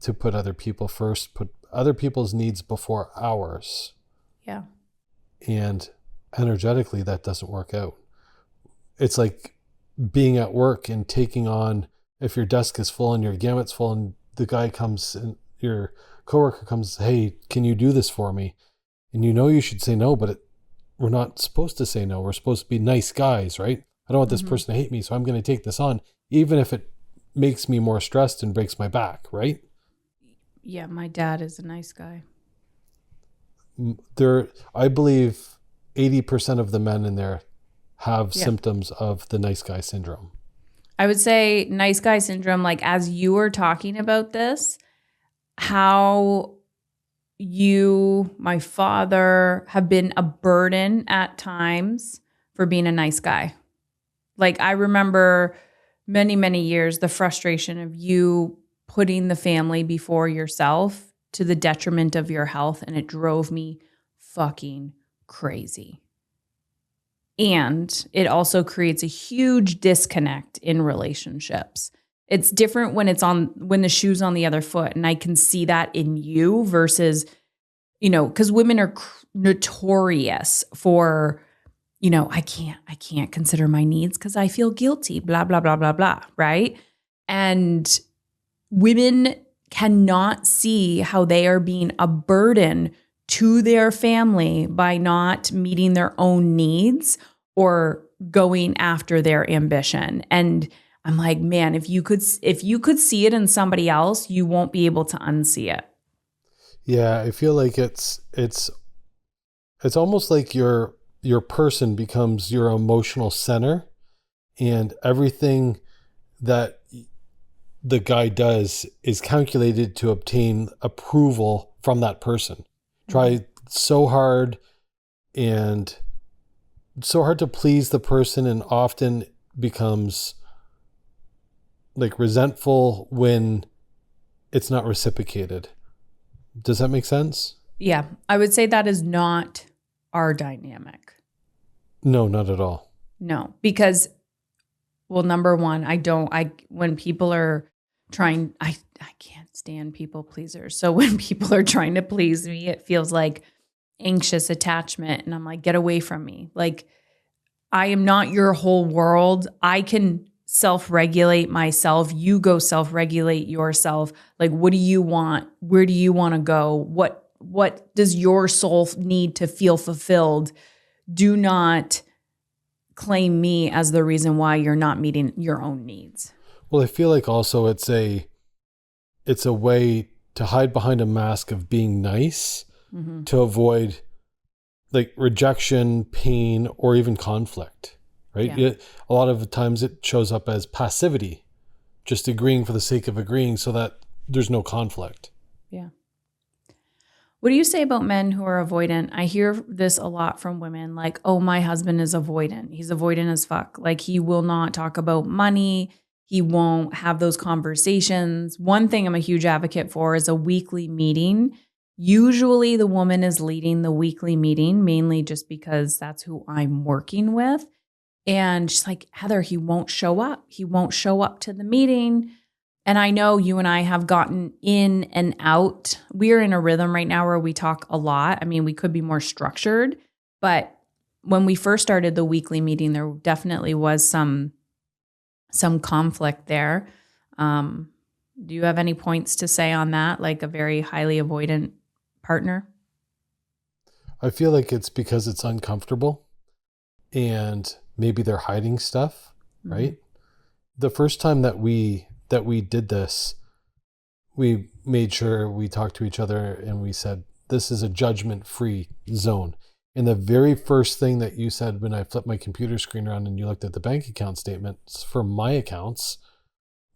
Speaker 2: to put other people first, put other people's needs before ours.
Speaker 1: Yeah.
Speaker 2: And energetically, that doesn't work out. It's like being at work and taking on, if your desk is full and your gamet's full and the guy comes and your coworker comes, hey, can you do this for me? And you know you should say no, but we're not supposed to say no. We're supposed to be nice guys, right? I don't want this person to hate me, so I'm going to take this on, even if it makes me more stressed and breaks my back, right?
Speaker 1: Yeah, my dad is a nice guy.
Speaker 2: I believe 80% of the men in there have symptoms of the nice guy syndrome.
Speaker 1: I would say nice guy syndrome, like as you were talking about this, how you, my father, have been a burden at times for being a nice guy. Like I remember many, many years, the frustration of you putting the family before yourself to the detriment of your health. And it drove me fucking crazy. And it also creates a huge disconnect in relationships. It's different when the shoe's on the other foot. And I can see that in you versus, because women are notorious for, I can't consider my needs because I feel guilty, blah, blah, blah, blah, blah, right? And women cannot see how they are being a burden to their family by not meeting their own needs or going after their ambition. And I'm like, man, if you could see it in somebody else, you won't be able to unsee it.
Speaker 2: Yeah, I feel like it's almost like your person becomes your emotional center, and everything that the guy does is calculated to obtain approval from that person. Try so hard to please the person, and often becomes like resentful when it's not reciprocated. Does that make sense?
Speaker 1: Yeah, I would say that is not our dynamic.
Speaker 2: No, not at all.
Speaker 1: No, because, well, number one, when people are trying, I can't stand people pleasers. So when people are trying to please me, it feels like anxious attachment. And I'm like, get away from me. Like, I am not your whole world. I can self-regulate myself. You go self-regulate yourself. Like, what do you want? Where do you want to go? What does your soul need to feel fulfilled? Do not claim me as the reason why you're not meeting your own needs.
Speaker 2: Well, I feel like also it's a way to hide behind a mask of being nice, to avoid like rejection, pain, or even conflict, right?
Speaker 1: Yeah.
Speaker 2: A lot of the times it shows up as passivity, just agreeing for the sake of agreeing so that there's no conflict.
Speaker 1: Yeah. What do you say about men who are avoidant? I hear this a lot from women, like, oh, my husband is avoidant. He's avoidant as fuck. Like, he will not talk about money. He won't have those conversations. One thing I'm a huge advocate for is a weekly meeting. Usually the woman is leading the weekly meeting, mainly just because that's who I'm working with. And she's like, Heather, he won't show up. He won't show up to the meeting. And I know you and I have gotten in and out. We're in a rhythm right now where we talk a lot. I mean, we could be more structured, but when we first started the weekly meeting, there definitely was some conflict there. Do you have any points to say on that? Like a very highly avoidant partner?
Speaker 2: I feel like it's because it's uncomfortable and maybe they're hiding stuff, right? The first time that we did this, we made sure we talked to each other and we said, this is a judgment-free zone. And the very first thing that you said when I flipped my computer screen around and you looked at the bank account statements for my accounts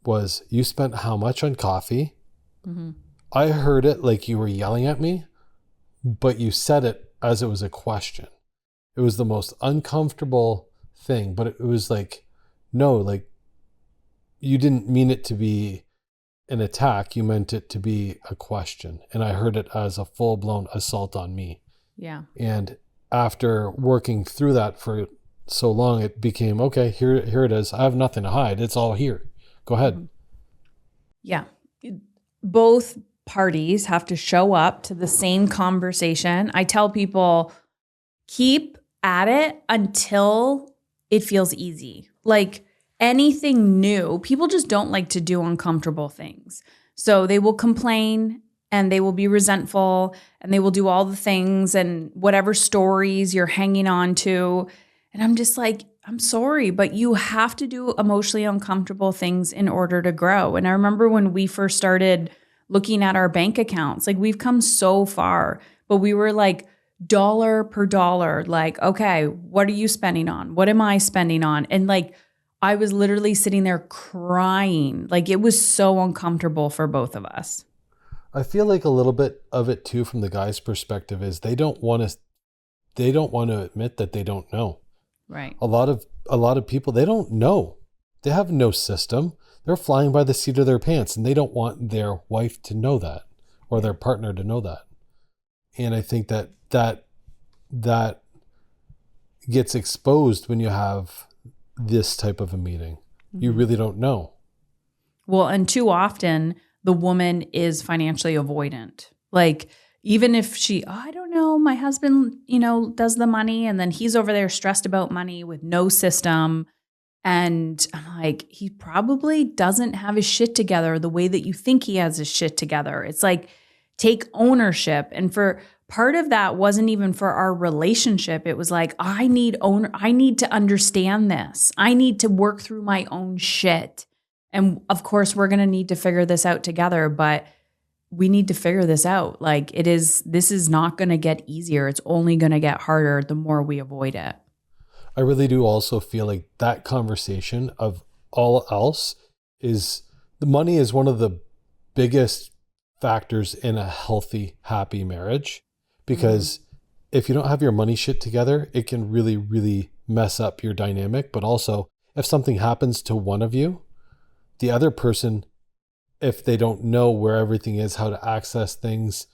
Speaker 2: was, you spent how much on coffee? I heard it like you were yelling at me, but you said it as it was a question. It was the most uncomfortable thing, but it was like, no, like you didn't mean it to be an attack. You meant it to be a question. And I heard it as a full-blown assault on me.
Speaker 1: Yeah.
Speaker 2: And after working through that for so long, it became, okay, here it is. I have nothing to hide. It's all here. Go ahead.
Speaker 1: Yeah. Both parties have to show up to the same conversation. I tell people, keep at it until it feels easy. Like anything new, people just don't like to do uncomfortable things. So they will complain and they will be resentful and they will do all the things and whatever stories you're hanging on to. And I'm just like, I'm sorry, but you have to do emotionally uncomfortable things in order to grow. And I remember when we first started looking at our bank accounts, like we've come so far, but we were like dollar per dollar, like, okay, what are you spending on? What am I spending on? And like, I was literally sitting there crying. Like it was so uncomfortable for both of us.
Speaker 2: I feel like a little bit of it too, from the guy's perspective, is they don't want to admit that they don't know.
Speaker 1: Right.
Speaker 2: A lot a lot of people, they don't know. They have no system. They're flying by the seat of their pants, and they don't want their wife to know that or their partner to know that. And I think that gets exposed when you have this type of a meeting. You really don't know.
Speaker 1: Well, and too often the woman is financially avoidant. Like, even if I don't know, my husband, does the money, and then he's over there stressed about money with no system. And I'm like, he probably doesn't have his shit together the way that you think he has his shit together. It's like, take ownership. And for part of that wasn't even for our relationship. It was like, I need to understand this. I need to work through my own shit. And of course, we're going to need to figure this out together, but we need to figure this out. Like, this is not going to get easier. It's only going to get harder the more we avoid it.
Speaker 2: I really do also feel like that conversation of all else is, the money is one of the biggest factors in a healthy, happy marriage, because if you don't have your money shit together, it can really, really mess up your dynamic. But also, if something happens to one of you, the other person, if they don't know where everything is, how to access things,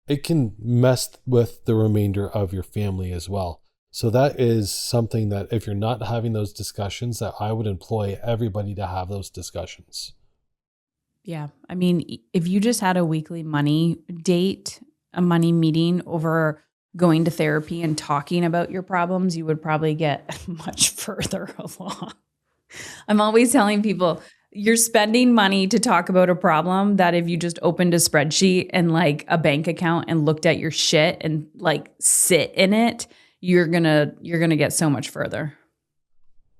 Speaker 2: it can mess with the remainder of your family as well. So that is something that if you're not having those discussions, that I would employ everybody to have those discussions.
Speaker 1: Yeah. I mean, if you just had a weekly money date, a money meeting over going to therapy and talking about your problems, you would probably get much further along. I'm always telling people, you're spending money to talk about a problem that if you just opened a spreadsheet and like a bank account and looked at your shit and like sit in it, you're gonna get so much further.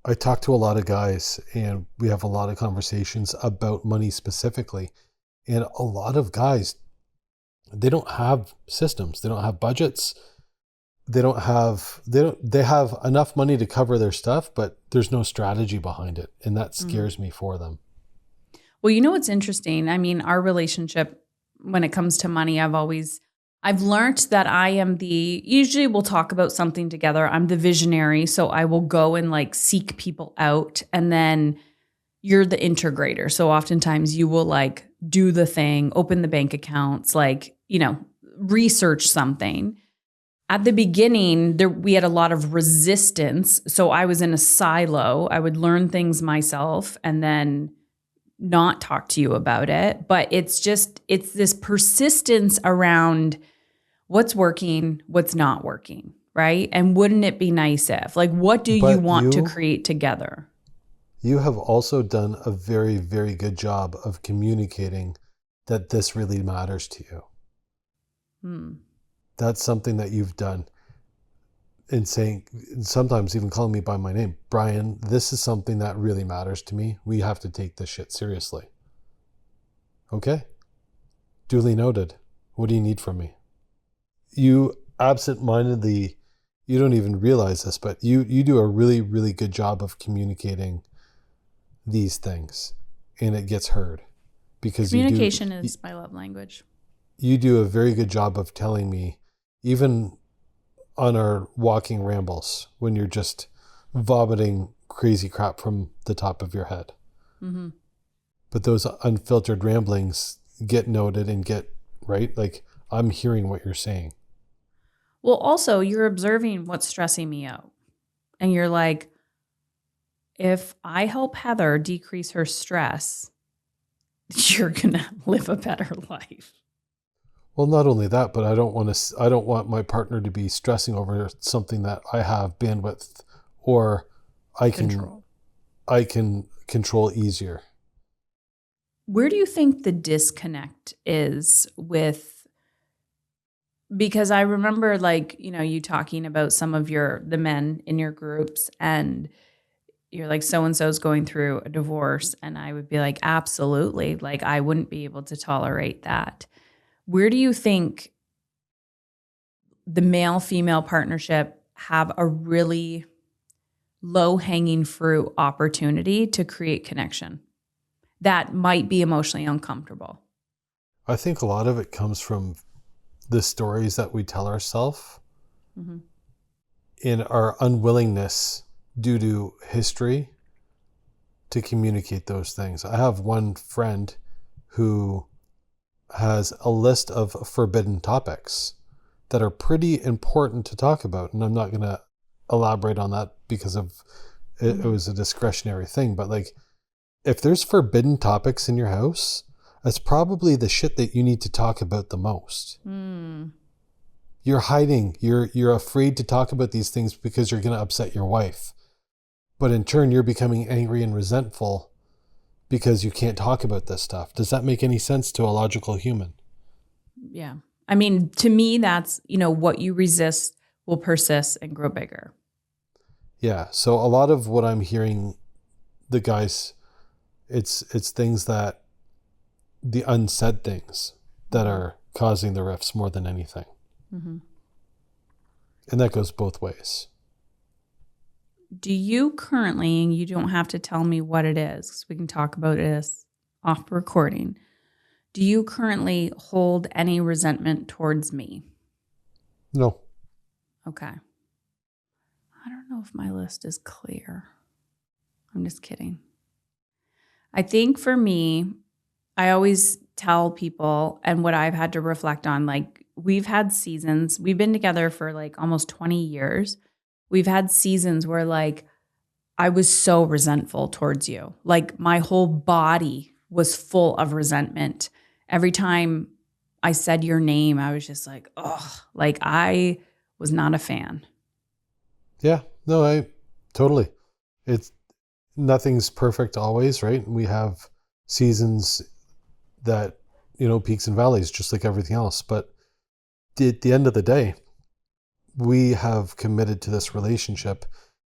Speaker 2: I talk to a lot of guys, and we have a lot of conversations about money specifically. And a lot of guys, they don't have systems. They don't have budgets. They have enough money to cover their stuff, but there's no strategy behind it. And that scares me for them.
Speaker 1: Well, what's interesting? I mean, our relationship, when it comes to money, I've learned that I am usually we'll talk about something together. I'm the visionary. So I will go and like seek people out, and then you're the integrator. So oftentimes you will like do the thing, open the bank accounts, like, research something. At the beginning, we had a lot of resistance. So I was in a silo. I would learn things myself and then not talk to you about it. But it's this persistence around what's working, what's not working, right? And wouldn't it be nice if, like, what do you want to create together?
Speaker 2: You have also done a very, very good job of communicating that this really matters to you. That's something that you've done. And saying, sometimes even calling me by my name, Bryan, this is something that really matters to me. We have to take this shit seriously. Okay? Duly noted. What do you need from me? You absent-mindedly, you don't even realize this, but you do a really, really good job of communicating these things, and it gets heard. Because
Speaker 1: communication is my love language.
Speaker 2: You do a very good job of telling me, even on our walking rambles, when you're just vomiting crazy crap from the top of your head. But those unfiltered ramblings get noted and get, right? Like, I'm hearing what you're saying.
Speaker 1: Well, also, you're observing what's stressing me out. And you're like, if I help Heather decrease her stress, you're going to live a better life.
Speaker 2: Well, not only that, but I don't want my partner to be stressing over something that I have bandwidth or I can control easier.
Speaker 1: Where do you think the disconnect is with, because I remember like, you talking about some of the men in your groups, and you're like, so-and-so's going through a divorce. And I would be like, absolutely. Like, I wouldn't be able to tolerate that. Where do you think the male-female partnership have a really low-hanging fruit opportunity to create connection that might be emotionally uncomfortable?
Speaker 2: I think a lot of it comes from the stories that we tell ourselves in our unwillingness due to history to communicate those things. I have one friend who has a list of forbidden topics that are pretty important to talk about. And I'm not going to elaborate on that because of it was a discretionary thing. But like, if there's forbidden topics in your house, that's probably the shit that you need to talk about the most. You're hiding. You're afraid to talk about these things because you're going to upset your wife. But in turn, you're becoming angry and resentful because you can't talk about this stuff. Does that make any sense to a logical human?
Speaker 1: Yeah. I mean, to me, that's, what you resist will persist and grow bigger.
Speaker 2: Yeah. So a lot of what I'm hearing, the guys, it's things that, the unsaid things that are causing the rifts more than anything. And that goes both ways.
Speaker 1: Do you currently, and you don't have to tell me what it is, because we can talk about this off recording, do you currently hold any resentment towards me?
Speaker 2: No.
Speaker 1: Okay. I don't know if my list is clear. I'm just kidding. I think for me, I always tell people, and what I've had to reflect on, like, we've had seasons, we've been together for like almost 20 years. We've had seasons where like I was so resentful towards you. Like my whole body was full of resentment. Every time I said your name, I was just like, oh, like I was not a fan.
Speaker 2: Yeah, no, I totally. It's nothing's perfect always, right? We have seasons that, peaks and valleys, just like everything else. But at the end of the day, we have committed to this relationship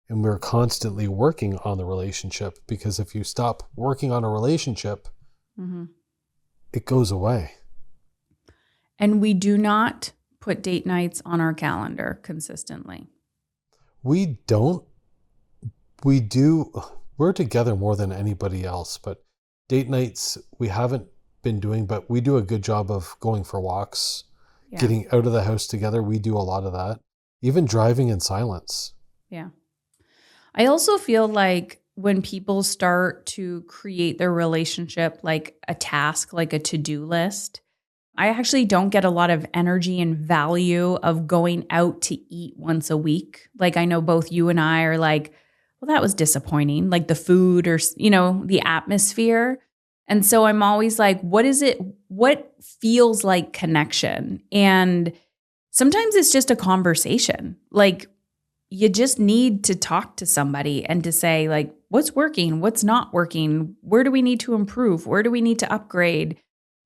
Speaker 2: and we're constantly working on the relationship, because if you stop working on a relationship, it goes away.
Speaker 1: And we do not put date nights on our calendar consistently.
Speaker 2: We don't. We do. We're together more than anybody else, but date nights we haven't been doing, but we do a good job of going for walks, getting out of the house together. We do a lot of that. Even driving in silence.
Speaker 1: Yeah. I also feel like when people start to create their relationship like a task, like a to-do list, I actually don't get a lot of energy and value of going out to eat once a week. Like I know both you and I are like, well, that was disappointing, like the food or, the atmosphere. And so I'm always like, what is it? What feels like connection? And sometimes it's just a conversation. Like you just need to talk to somebody and to say like, what's working? What's not working? Where do we need to improve? Where do we need to upgrade?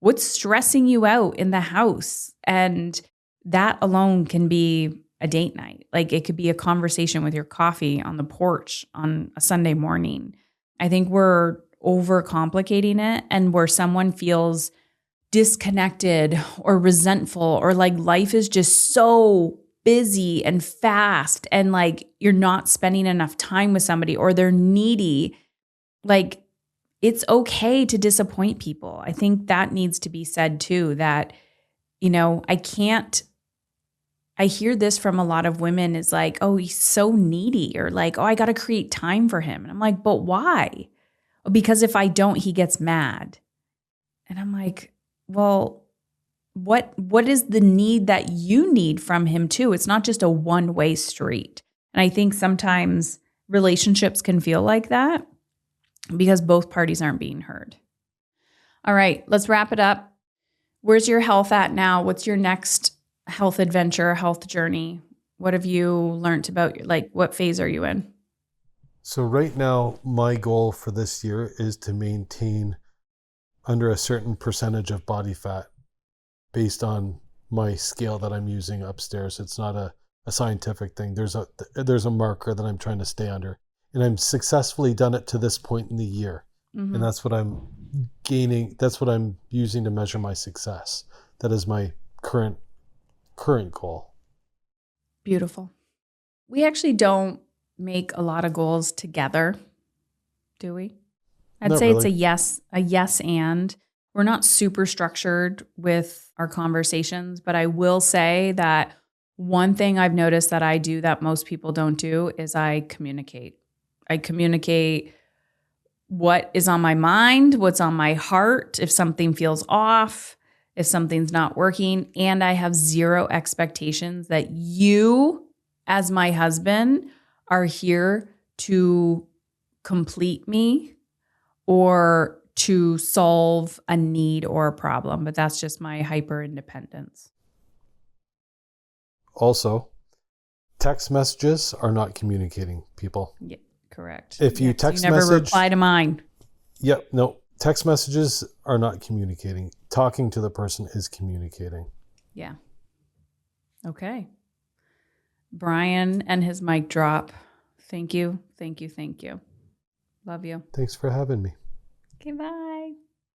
Speaker 1: What's stressing you out in the house? And that alone can be a date night. Like it could be a conversation with your coffee on the porch on a Sunday morning. I think we're overcomplicating it, and where someone feels disconnected or resentful or like life is just so busy and fast and like you're not spending enough time with somebody or they're needy, like it's okay to disappoint people. I think that needs to be said too, that, I hear this from a lot of women is like, oh, he's so needy, or like, oh, I got to create time for him. And I'm like, but why? Because if I don't, he gets mad. And I'm like, well, what is the need that you need from him too? It's not just a one-way street. And I think sometimes relationships can feel like that because both parties aren't being heard. All right, let's wrap it up. Where's your health at now? What's your next health adventure, health journey? What have you learned about, like, what phase are you in?
Speaker 2: So right now, my goal for this year is to maintain under a certain percentage of body fat based on my scale that I'm using upstairs. It's not a scientific thing. There's a marker that I'm trying to stay under. And I'm successfully done it to this point in the year. And that's what I'm gaining. That's what I'm using to measure my success. That is my current goal.
Speaker 1: Beautiful. We actually don't make a lot of goals together, do we? I'd
Speaker 2: Not
Speaker 1: say
Speaker 2: really.
Speaker 1: it's a yes and. We're not super structured with our conversations, but I will say that one thing I've noticed that I do that most people don't do is I communicate. I communicate what is on my mind, what's on my heart, if something feels off, if something's not working. And I have zero expectations that you, as my husband, are here to complete me or to solve a need or a problem. But that's just my hyper independence.
Speaker 2: Also, text messages are not communicating, people.
Speaker 1: Yeah, correct.
Speaker 2: If you
Speaker 1: you never reply to mine.
Speaker 2: Yep, no. Text messages are not communicating. Talking to the person is communicating.
Speaker 1: Yeah. Okay. Bryan and his mic drop. Thank you. Thank you. Thank you. Love you.
Speaker 2: Thanks for having me.
Speaker 1: Okay, bye.